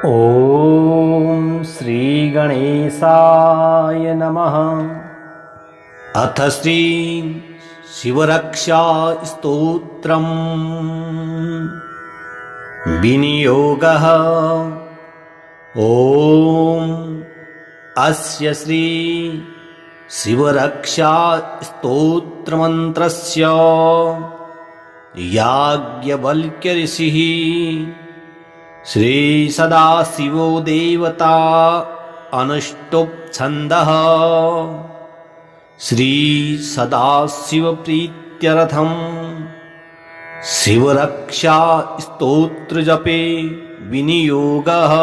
ॐ श्रीगणेशाय नमः। अथ श्री शिवरक्षा स्तोत्रम् विनियोगः। ॐ अस्य श्री शिवरक्षा स्तोत्रमन्त्रस्य याज्ञवल्क्य ऋषिः श्री सदाशिवो देवता अनुष्टुप् छन्दः। श्री सदाशिव प्रीत्यर्थं शिवरक्षा स्तोत्र जपे विनियोगः।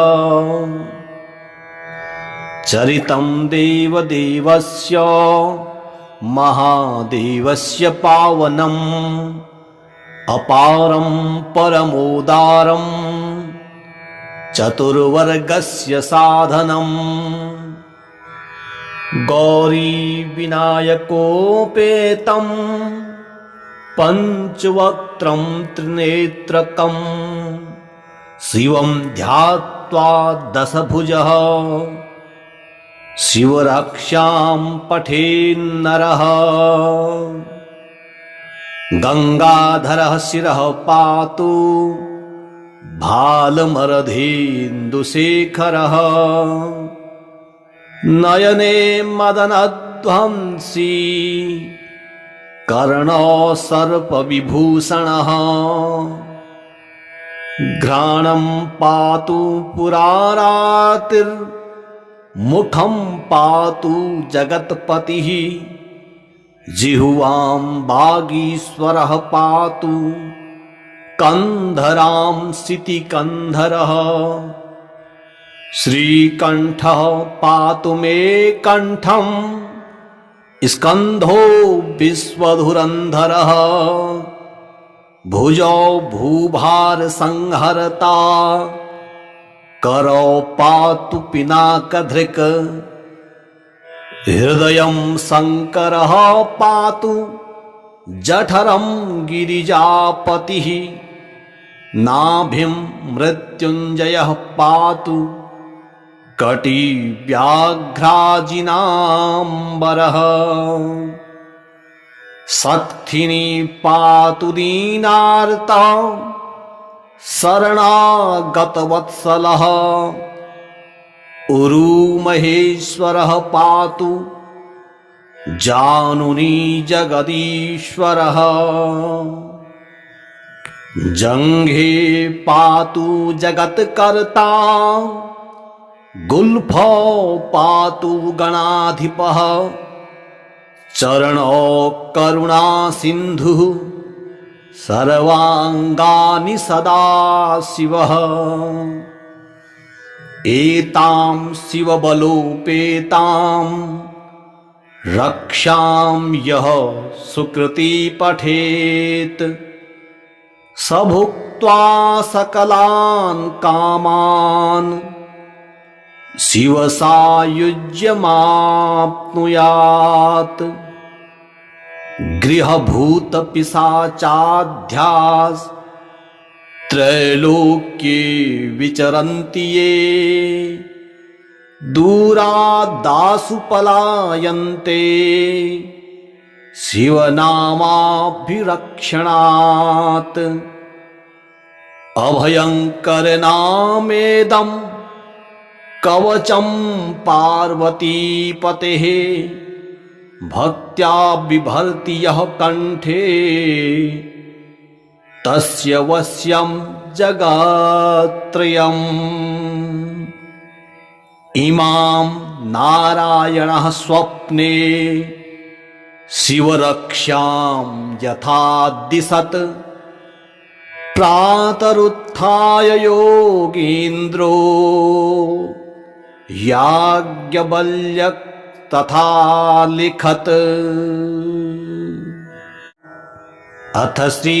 चरितं देवदेवस्य महादेवस्य पावनम् अपारं परमोदारं चतुर्वर्गस्य साधनम्। गौरी विनायकोपेतं पंचवक्त्रं त्रिनेत्रकं शिवं ध्यात्वा दशभुजः शिवरक्षां पठेन्नरः। गंगाधरः शिरः पातु भालमरधेन्दुशेखरः। नयने मदनध्वंसी कर्णो सर्पविभूषणः। घ्राणं पातु पुरारातिर्मुखं पातु जगत्पतिः। जिह्वां वागीश्वरः पातु कंधरां सितिकंधरः। श्रीकंठः पातु मे कंठं स्कंधो विश्वधुरंधरः। भुजौ भूभार संहरता करौ पातु पिनाकधृक्। हृदयं शंकरः पातु जठरं गिरिजापतिः। नाभिं मृत्युंजयः पातु कटिव्याघ्राजिनाम्बरः। शक्तिनी पातु दीनार्ता शरणागतवत्सलः। उरुमहेश्वरः पातु जानुनी जगदीश्वरः। जंघे पातु जगत्कर्ता गुल्फो पातु गणाधिपः। चरणो करुणा सिन्धुः सर्वांगानि सदा शिवः। एतां शिवबलोपेतां रक्षां यः सुकृती पठेत् स भुक्त्वा सकलान् कामान् शिवसायुज्यमाप्नुयात्। गृहभूतपिशाचाढ्यास् त्रैलोक्ये विचरन्ति ये। दूरादासु पलायन्ते शिवनामाभिरक्षणात्। अभयंकर नामेदं कवचं पार्वतीपतेः। भक्त्या बिभर्ति यः कंठे तस्य वश्यं जगत्त्रयम्। इमां नारायणः स्वप्ने शिवरक्षां यथा दिशत्। प्रातरुत्थाय योगीन्द्रो याज्ञवल्क्य तथा लिखत्। अथ श्री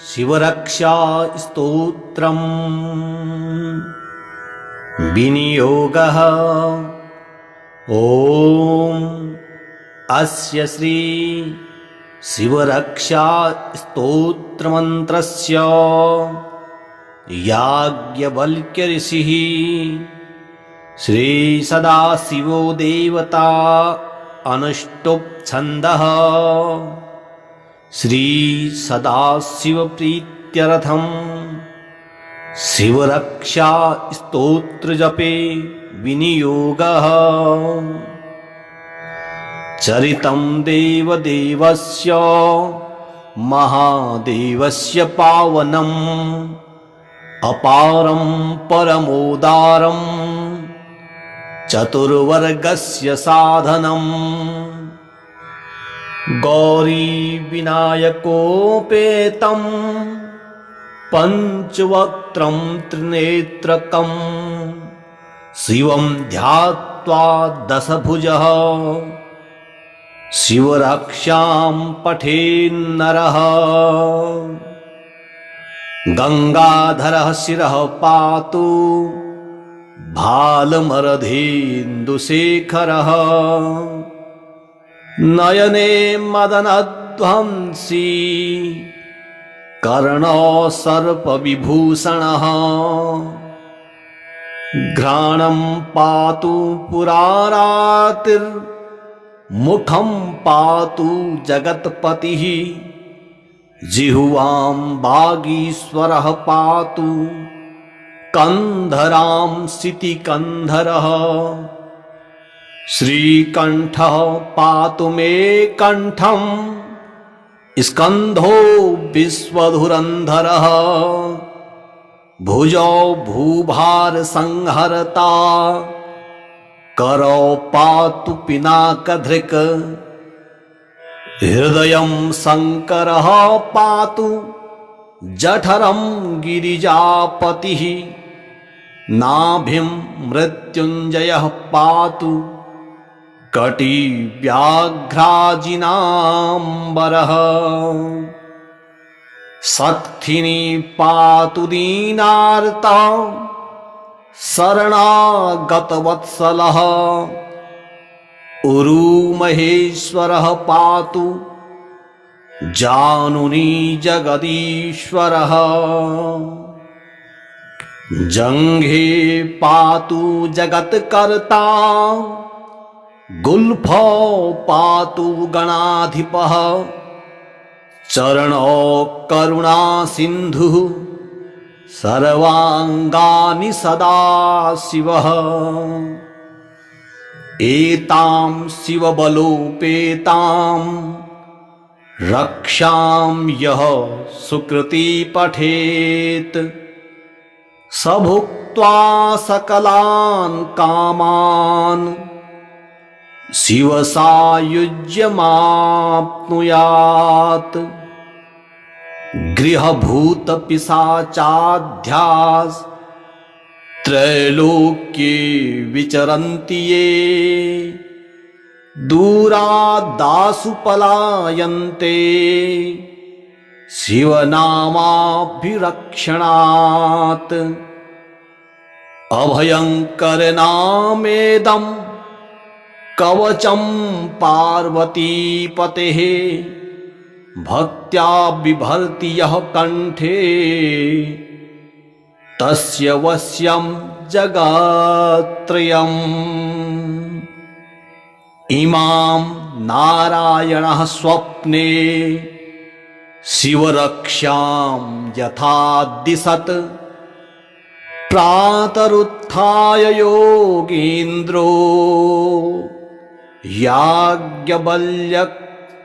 शिवरक्षा स्तोत्रम् विनियोगः। ॐ अस्य श्री शिवरक्षा स्तोत्रमन्त्रस्य याज्ञवल्क्य ऋषिः श्री सदाशिवो देवता अनुष्टुप् छन्दः श्री सदाशिव प्रीत्यर्थम् शिवरक्षा स्तोत्र जपे विनियोगः चरितं देवदेवस्य महादेवस्य पावनम् अपारं परमोदारं चतुर्वर्गस्य साधनम् गौरी विनायकोपेतं पंचवक्त्रं त्रिनेत्रकं शिवं ध्यात्वा दशभुजः शिवरक्षां पठेन्नरः गंगाधरः शिरः पातु भालमरधेन्दुशेखरः नयने मदनध्वंसी कर्णो सर्पविभूषणः घ्राणं पातु पुरारातिर्मुखं पातु जगत्पतिः जिह्वां वागीश्वरः पातु कंधरां सितिकन्धरः श्रीकण्ठः पातु मे कण्ठं स्कन्धो विश्वधुरन्धरः भुजौ भूभार संहरता करौ पातु पिनाकधृक् हृदयं शङ्करः पातु जठरं गिरिजापतिः नाभिं मृत्युञ्जयः पातु कटी व्याघ्राजिनाम्बरः शक्थिनी पातु दीनार्ता शरणागतवत्सलः उरुमहेश्वरः पातु जानुनी जगदीश्वरः जंघे पातु जगत्कर्ता गुल्फौ पातु गणाधिपः चरणौ करुणा सिन्धुः सर्वांगानि सदा शिवः एतां शिवबलोपेतां रक्षां यः सुकृती पठेत् स भुक्त्वा सकलान् कामान् शिवसायुज्यमाप्नुयात् गृहभूतपिशाचाध्यास् त्रैलोक्ये विचरन्ति ये दूरादासु पलायन्ते शिवनामाभिरक्षणात् अभयङ्करनामेदं कवचं पार्वतीपतेः भक्त्या बिभर्ति यः कंठे तस्य वश्यं जगत्त्रयम् इमां नारायणः स्वप्ने शिवरक्षां यथा दिशत् प्रातरुत्थाय योगीन्द्रो याज्ञवल्क्य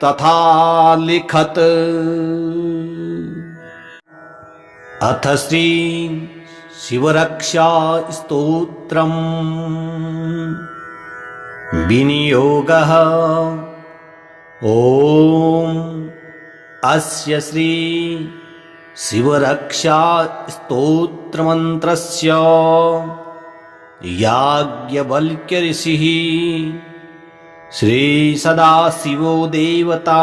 तथा लिखत्। अथ श्री शिवरक्षा स्तोत्रम् विनियोगः। ॐ अस्य श्री शिवरक्षा स्तोत्रमन्त्रस्य याज्ञवल्क्य ऋषिः श्री सदाशिवो देवता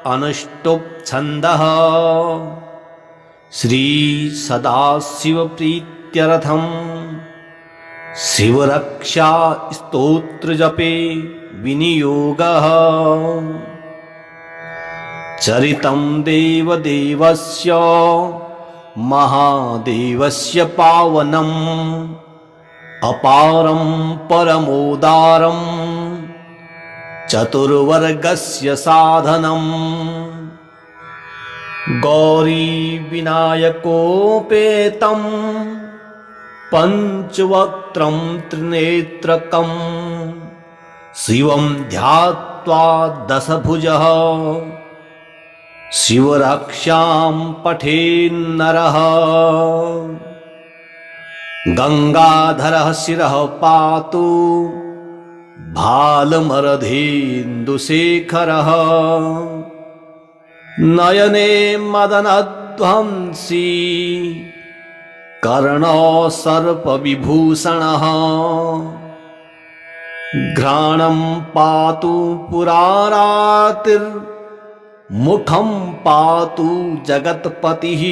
अनुष्टुप् छन्दः श्री सदाशिव प्रीत्यर्थम् शिवरक्षा स्तोत्र जपे विनियोगः। चरितं देवदेवस्य महादेवस्य पावनम् अपारं परमोदारं चतुर्वर्गस्य साधनम् गौरी विनायकोपेतं पञ्चवक्त्रं त्रिनेत्रकं शिवं ध्यात्वा दशभुजः शिवरक्षां पठेन्नरः गंगाधरः शिरः पातु भालमरधेन्दुशेखरः नयने मदनध्वंसी कर्णो सर्पविभूषणः घ्राणं पातु पुरारातिर्मुखं पातु जगत्पतिः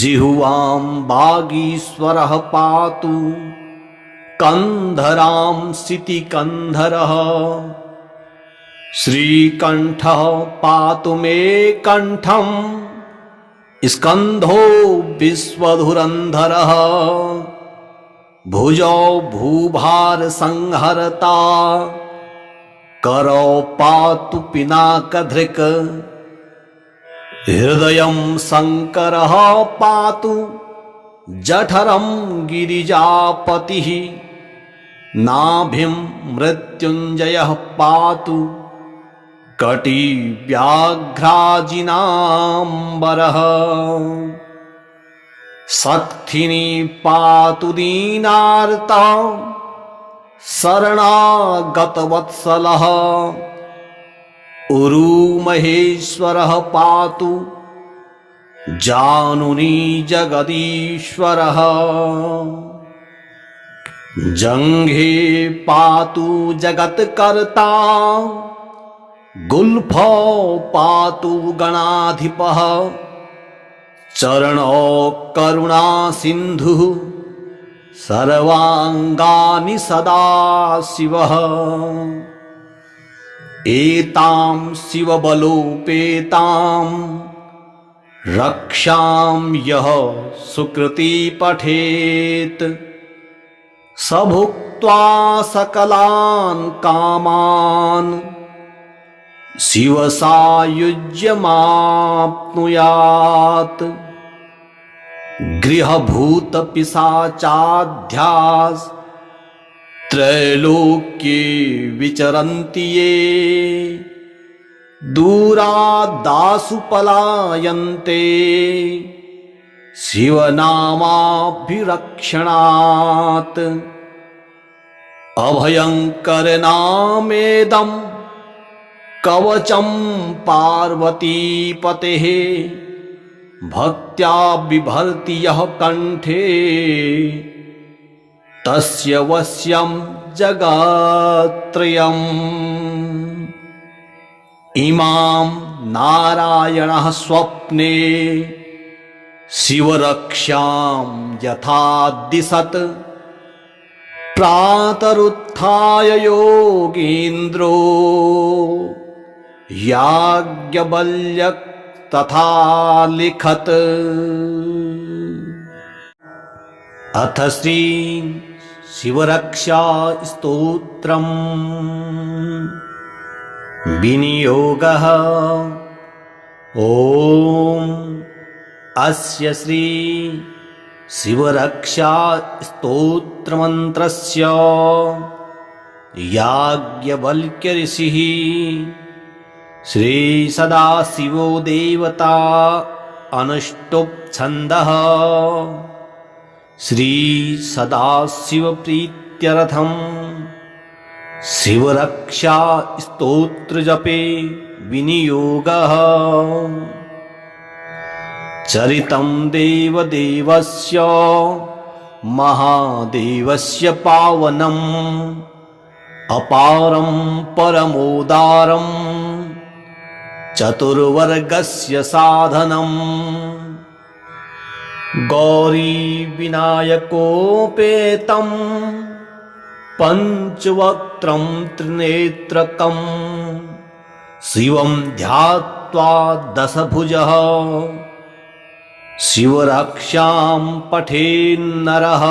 जिह्वां वागीश्वरः पातु कंधरां सितिकन्धरः श्रीकण्ठः पातु मे कण्ठं स्कन्धो विश्वधुरन्धरः भुजौ भूभारसंहरता करौ पातु पिनाकधृक् हृदयं शङ्करः पातु जठरं गिरिजापतिः नाभिं मृत्युञ्जयः पातु कटिव्याघ्राजिनाम्बरः शक्थिनी पातु दीनार्ता शरणागतवत्सलः उरुमहेश्वरः पातु जानुनी जगदीश्वरः जङ्घे पातु जगत्कर्ता गुल्फौ पातु गणाधिपः चरणौ करुणासिन्धुः सर्वाङ्गानि सदा शिवः एतां शिवबलोपेतां रक्षां यः सुकृती पठेत् स भुक्त्वा सकलान् कामान् शिवसायुज्यमाप्नुयात् गृहभूतपिशाचाध्यास् त्रैलोक्ये विचरन्ति ये दूरादासु पलायन्ते शिवनामाभिरक्षणात् अभयङ्करनामेदं कवचं पार्वतीपतेः भक्त्या बिभर्ति यः कण्ठे तस्य वश्यं जगत्त्रयम् इमां नारायणः स्वप्ने शिवरक्षां यथा दिशत् प्रातरुत्थाय योगीन्द्रो याज्ञवल्क्य तथा लिखत। अथ श्री शिवरक्षा स्तोत्रम् विनियोगः। ॐ अस्य श्री शिवरक्षा स्तोत्रमन्त्रस्य याज्ञवल्क्य ऋषिः श्री सदाशिवो देवता अनुष्टुप् छन्दः श्री सदाशिव प्रीत्यर्थं शिवरक्षा स्तोत्र जपे विनियोगः। चरितं देवदेवस्य महादेवस्य पावनम् अपारं परमोदारं चतुर्वर्गस्य साधनम् गौरी विनायकोपेतं पञ्चवक्त्रं त्रिनेत्रकं शिवं ध्यात्वा दशभुजः शिवरक्षां पठेन्नरः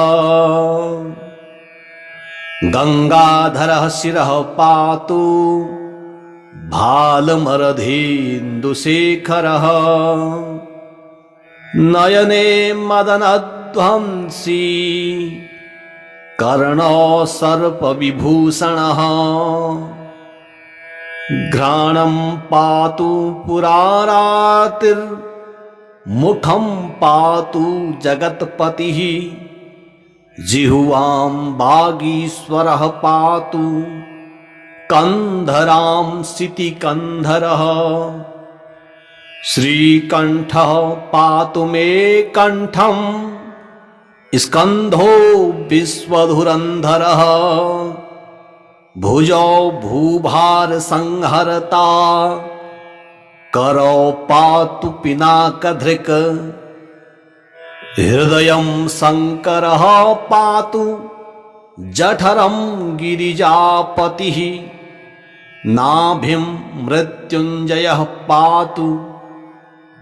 गंगाधरः शिरः पातु भालमरधेन्दुशेखरः नयने मदनध्वंसी कर्णो सर्पविभूषणः घ्राणं पातु पुरारातिर्मुखं पातु जगत्पतिः जिह्वां वागीश्वरः पातु कंधरां सितिकन्धरः श्रीकण्ठः पातु मे कण्ठं स्कन्धो विश्वधुरन्धरः भुजौ भूभारसंहरता करौ पातु पिनाकधृक् हृदयं शङ्करः पातु जठरं गिरिजापतिः नाभिं मृत्युञ्जयः पातु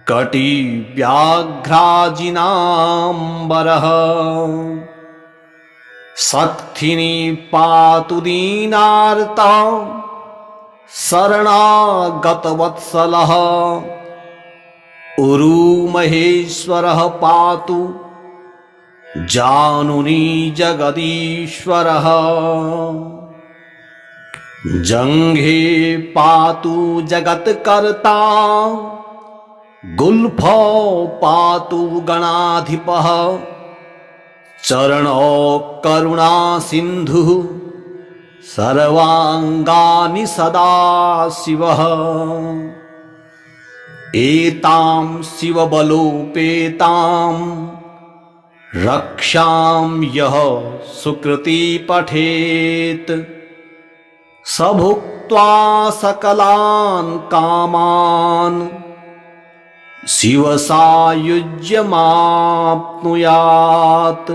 कटिव्याघ्राजिनाम्बरः शक्थिनी पातु दीनार्ता शरणागतवत्सलः उरुमहेश्वरः पातु जानुनी जगदीश्वरः जङ्घे पातु जगत्कर्ता गुल्फौ पातु गणाधिपः चरणौ करुणासिन्धुः सर्वाङ्गानि सदाशिवः एतां शिवबलोपेतां रक्षां यः सुकृती पठेत् स भुक्त्वा सकलान् कामान् शिवसायुज्यमाप्नुयात्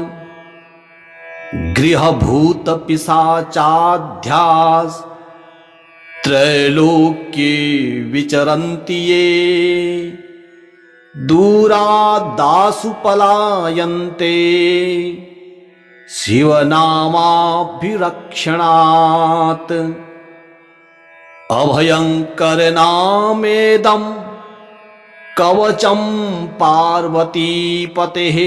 गृहभूतपिशाचाध्यास् त्रैलोक्ये विचरन्ति ये दूरादासु पलायन्ते शिवनामाभिरक्षणात् अभयङ्करनामेदं कवचं पार्वतीपतेः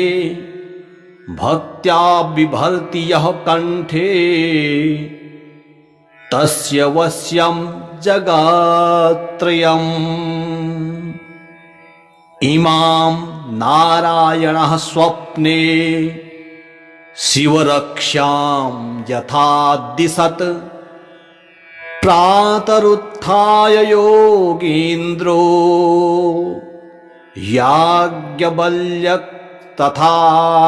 भक्त्या बिभर्ति यः कण्ठे तस्य वश्यं जगत्त्रयम् इमां नारायणः स्वप्ने शिवरक्षां यथा दिशत् प्रातरुत्थाय योगीन्द्रो याज्ञवल्क्य तथा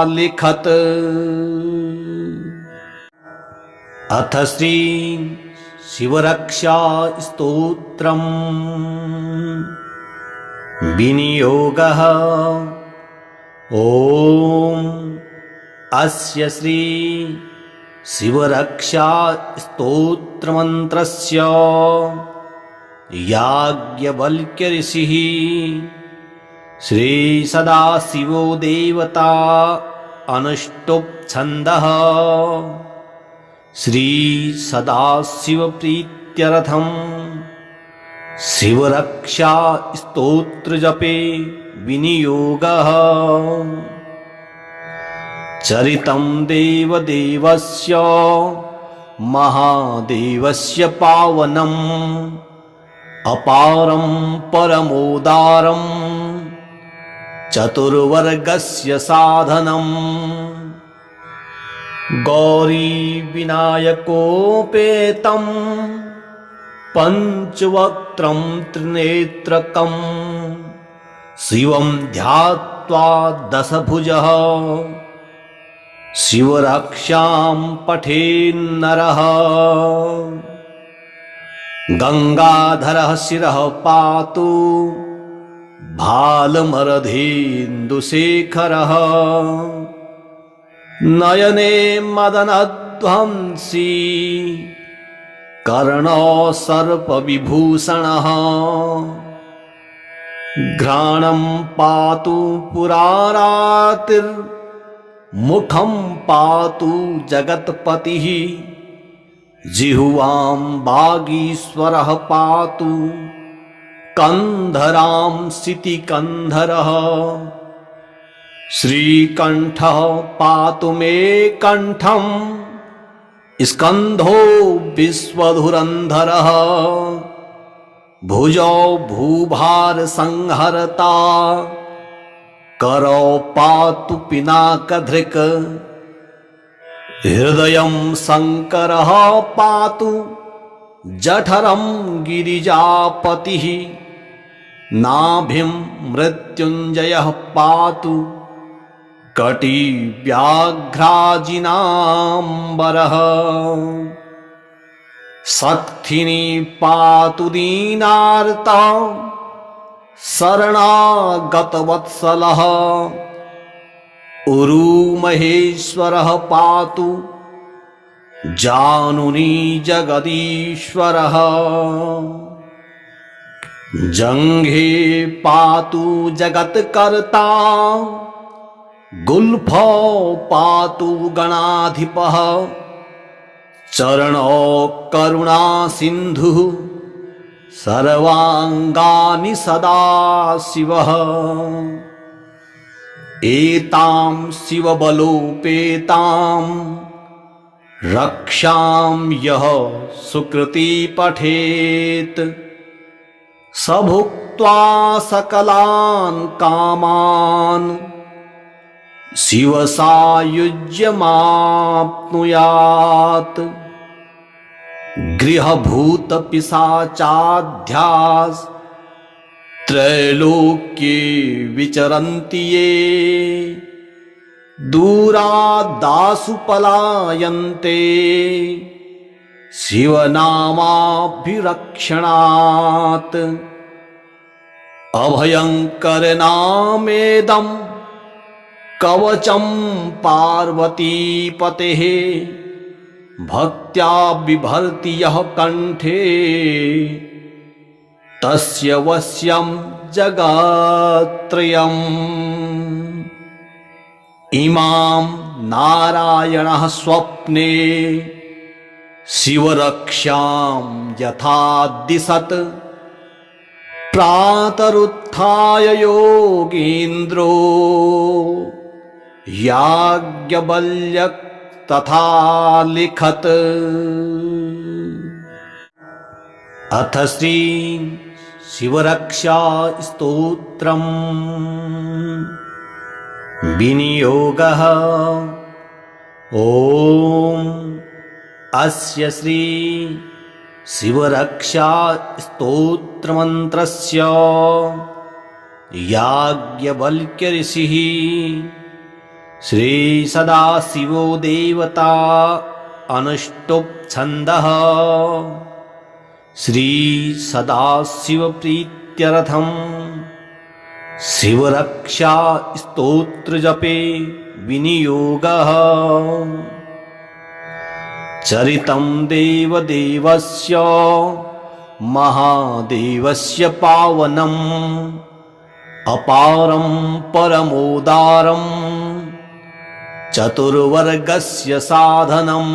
लिखत्। अथ श्री शिवरक्षा स्तोत्रम् विनियोगः। ॐ अस्य श्री शिवरक्षा स्तोत्रमन्त्रस्य याज्ञवल्क्य ऋषिः श्री सदाशिवो देवता अनुष्टुप् छन्दः श्री सदाशिव प्रीत्यर्थं शिवरक्षा स्तोत्र जपे विनियोगः। चरितं देवदेवस्य महादेवस्य पावनम् अपारं परमोदारं चतुर्वर्गस्य साधनम् गौरी विनायकोपेतं पंचवक्त्रं त्रिनेत्रकं शिवं ध्यात्वा दशभुजः शिवरक्षां पठेन्नरः। गंगाधरः शिरः पातु भालमरधेन्दुशेखरः नयने मदनध्वंसी कर्णो सर्पविभूषणः घ्राणं पातु पुरारातिर्मुखं पातु जगत्पतिः जिह्वां वागीश्वरः पातु कंधरां सितिकन्धरः श्रीकण्ठः पातु मे कण्ठं स्कन्धो विश्वधुरन्धरः भुजौ भूभार संहरता करौ पातु पिनाकधृक् हृदयं शङ्करः पातु जठरं गिरिजापतिः नाभिं मृत्युञ्जयः पातु कटी व्याघ्राजिनाम्बरः शक्थिनी पातु दीनार्ता शरणागतवत्सलः उरुमहेश्वरः पातु जानुनी जगदीश्वरः जङ्घे पातु जगत्कर्ता गुल्फौ पातु गणाधिपः चरणौ करुणासिन्धुः सर्वाङ्गानि सदाशिवः एतां शिवबलोपेतां रक्षां यः सुकृती पठेत् स भुक्त्वा सकलान् कामान् शिवसायुज्यमाप्नुयात् गृहभूतपिशाचाध्यास् त्रैलोक्ये विचरन्ति ये दूरादासु पलायन्ते शिवनामाभिरक्षणात् अभयङ्करनामेदं कवचं पार्वतीपतेः भक्त्या बिभर्ति यः कण्ठे तस्य वश्यं जगत्त्रयम् इमां नारायणः स्वप्ने शिवरक्षां यथा दिशत् प्रातरुत्थाय योगीन्द्रो याज्ञवल्क्य तथा लिखत। अथ श्री शिवरक्षा स्तोत्रम् विनियोगः। ॐ अस्य श्री शिवरक्षा स्तोत्रमन्त्रस्य याज्ञवल्क्य ऋषिः श्री सदाशिवो देवता अनुष्टुप् छन्दः श्री सदाशिव प्रीत्यर्थं शिवरक्षा स्तोत्र जपे विनियोगः। चरितं देवदेवस्य महादेवस्य पावनम् अपारं परमोदारं चतुर्वर्गस्य साधनम्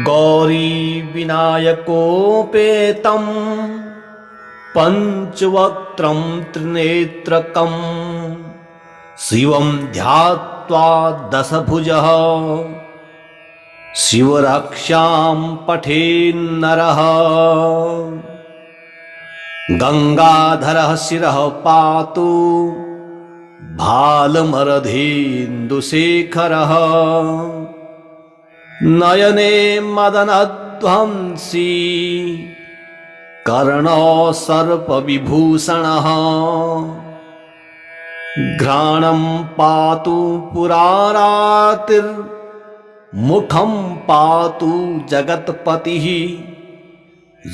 गौरी विनायकोपेतं पंचवक्त्रं त्रिनेत्रकं शिवं ध्यात्वा दशभुजः शिवरक्षां पठेन्नरः। गंगाधरः शिरः पातु भालमरधेन्दुशेखरः नयने मदनध्वंसी कर्णो सर्पविभूषणः घ्राणं पातु पुरारातिर्मुखं पातु जगत्पतिः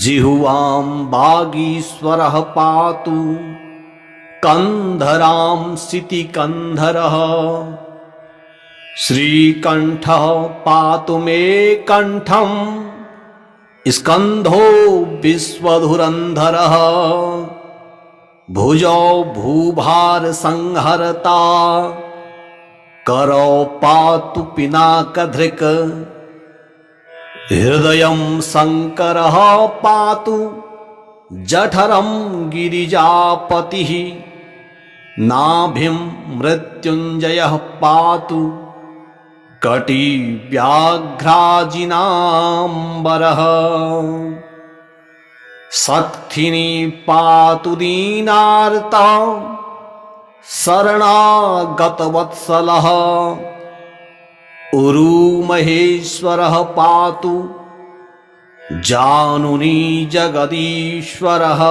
जिह्वां वागीश्वरः पातु कंधरां सितिकन्धरः श्रीकण्ठः पातु मे कण्ठं स्कन्धो विश्वधुरन्धरः भुजौ भूभार संहरता करौ पातु पिनाकधृक् हृदयं शङ्करः पातु जठरं गिरिजापतिः नाभिं मृत्युञ्जयः पातु कटी व्याघ्राजिनाम्बरः शक्थिनी पातु दीनार्ता शरणागतवत्सलः उरुमहेश्वरः पातु जानुनी जगदीश्वरः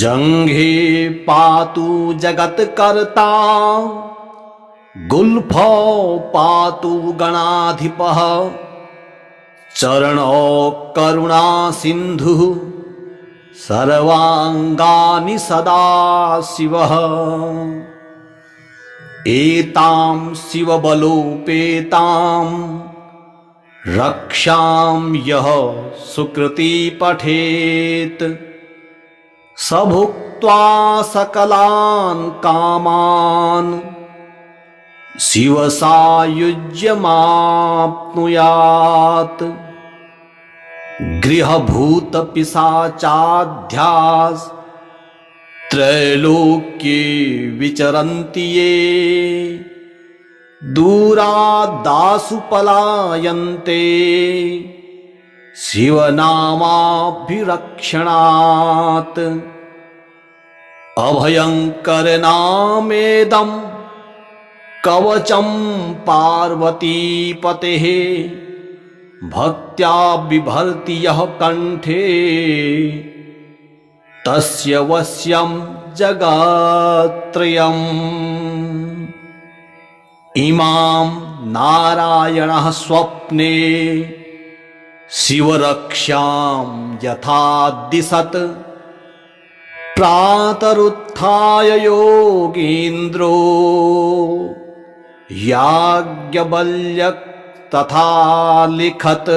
जङ्घे पातु जगत्कर्ता गुल्फौ पातु गणाधिपः चरणौ करुणा सिन्धुः सर्वाङ्गानि सदा शिवः एतां शिवबलोपेतां रक्षां यः सुकृती पठेत् स भुक्त्वा सकलान् कामान् शिवसायुज्यमाप्नुयात् गृहभूतपिशाचाध्यास् त्रैलोक्ये विचरन्ति ये दूरादासु पलायन्ते शिवनामाभिरक्षणात् अभयङ्करनामेदं कवचं पार्वतीपतेः भक्त्या बिभर्ति यः कण्ठे तस्य वश्यं जगत्त्रयम् इमां नारायणः स्वप्ने शिवरक्षां यथा दिशत् प्रातरुत्थाय योगीन्द्रो याज्ञवल्क्य तथा लिखत्।